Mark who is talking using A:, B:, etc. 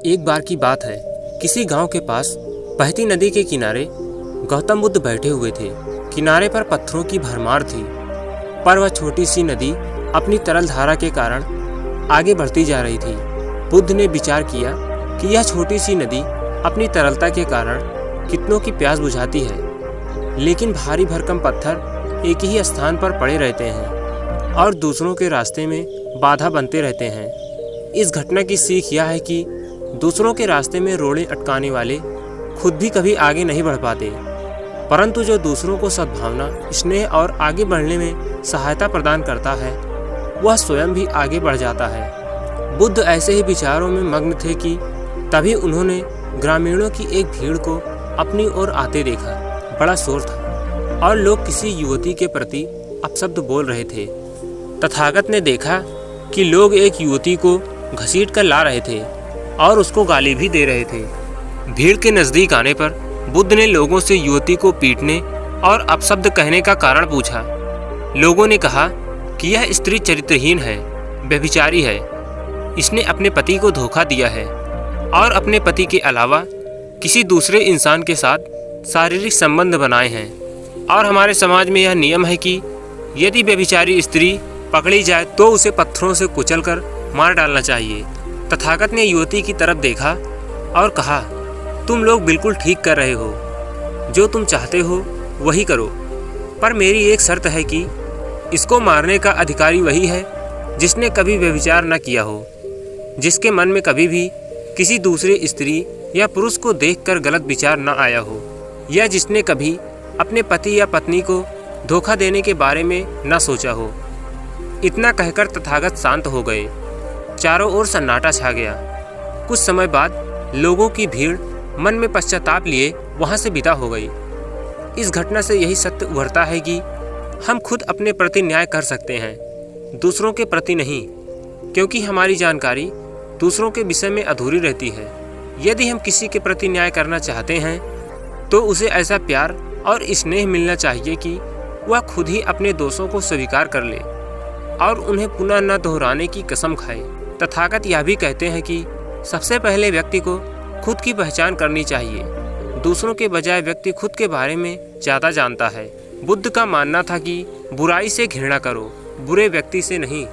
A: एक बार की बात है, किसी गांव के पास बहती नदी के किनारे गौतम बुद्ध बैठे हुए थे। किनारे पर पत्थरों की भरमार थी, पर वह छोटी सी नदी अपनी तरल धारा के कारण आगे बढ़ती जा रही थी। बुद्ध ने विचार किया कि यह छोटी सी नदी अपनी तरलता के कारण कितनों की प्यास बुझाती है, लेकिन भारी भरकम पत्थर एक ही स्थान पर पड़े रहते हैं और दूसरों के रास्ते में बाधा बनते रहते हैं। इस घटना की सीख यह है कि दूसरों के रास्ते में रोड़े अटकाने वाले खुद भी कभी आगे नहीं बढ़ पाते, परंतु जो दूसरों को सद्भावना, स्नेह और आगे बढ़ने में सहायता प्रदान करता है, वह स्वयं भी आगे बढ़ जाता है। बुद्ध ऐसे ही विचारों में मग्न थे कि तभी उन्होंने ग्रामीणों की एक भीड़ को अपनी ओर आते देखा। बड़ा शोर था और लोग किसी युवती के प्रति अपशब्द बोल रहे थे। तथागत ने देखा कि लोग एक युवती को घसीट कर ला रहे थे और उसको गाली भी दे रहे थे। भीड़ के नज़दीक आने पर बुद्ध ने लोगों से युवती को पीटने और अपशब्द कहने का कारण पूछा। लोगों ने कहा कि यह स्त्री चरित्रहीन है, व्यभिचारी है, इसने अपने पति को धोखा दिया है और अपने पति के अलावा किसी दूसरे इंसान के साथ शारीरिक संबंध बनाए हैं, और हमारे समाज में यह नियम है कि यदि व्यभिचारी स्त्री पकड़ी जाए तो उसे पत्थरों से कुचलकर मार डालना चाहिए। तथागत ने युवती की तरफ देखा और कहा, तुम लोग बिल्कुल ठीक कर रहे हो, जो तुम चाहते हो वही करो, पर मेरी एक शर्त है कि इसको मारने का अधिकारी वही है जिसने कभी व्यभिचार न किया हो, जिसके मन में कभी भी किसी दूसरे स्त्री या पुरुष को देखकर गलत विचार न आया हो, या जिसने कभी अपने पति या पत्नी को धोखा देने के बारे में न सोचा हो। इतना कहकर तथागत शांत हो गए। चारों ओर सन्नाटा छा गया। कुछ समय बाद लोगों की भीड़ मन में पश्चाताप लिए वहां से विदा हो गई। इस घटना से यही सत्य उभरता है कि हम खुद अपने प्रति न्याय कर सकते हैं, दूसरों के प्रति नहीं, क्योंकि हमारी जानकारी दूसरों के विषय में अधूरी रहती है। यदि हम किसी के प्रति न्याय करना चाहते हैं तो उसे ऐसा प्यार और स्नेह मिलना चाहिए कि वह खुद ही अपने दोषों को स्वीकार कर ले और उन्हें पुनः न दोहराने की कसम खाए। तथागत यह भी कहते हैं कि सबसे पहले व्यक्ति को खुद की पहचान करनी चाहिए। दूसरों के बजाय व्यक्ति खुद के बारे में ज़्यादा जानता है। बुद्ध का मानना था कि बुराई से घृणा करो, बुरे व्यक्ति से नहीं।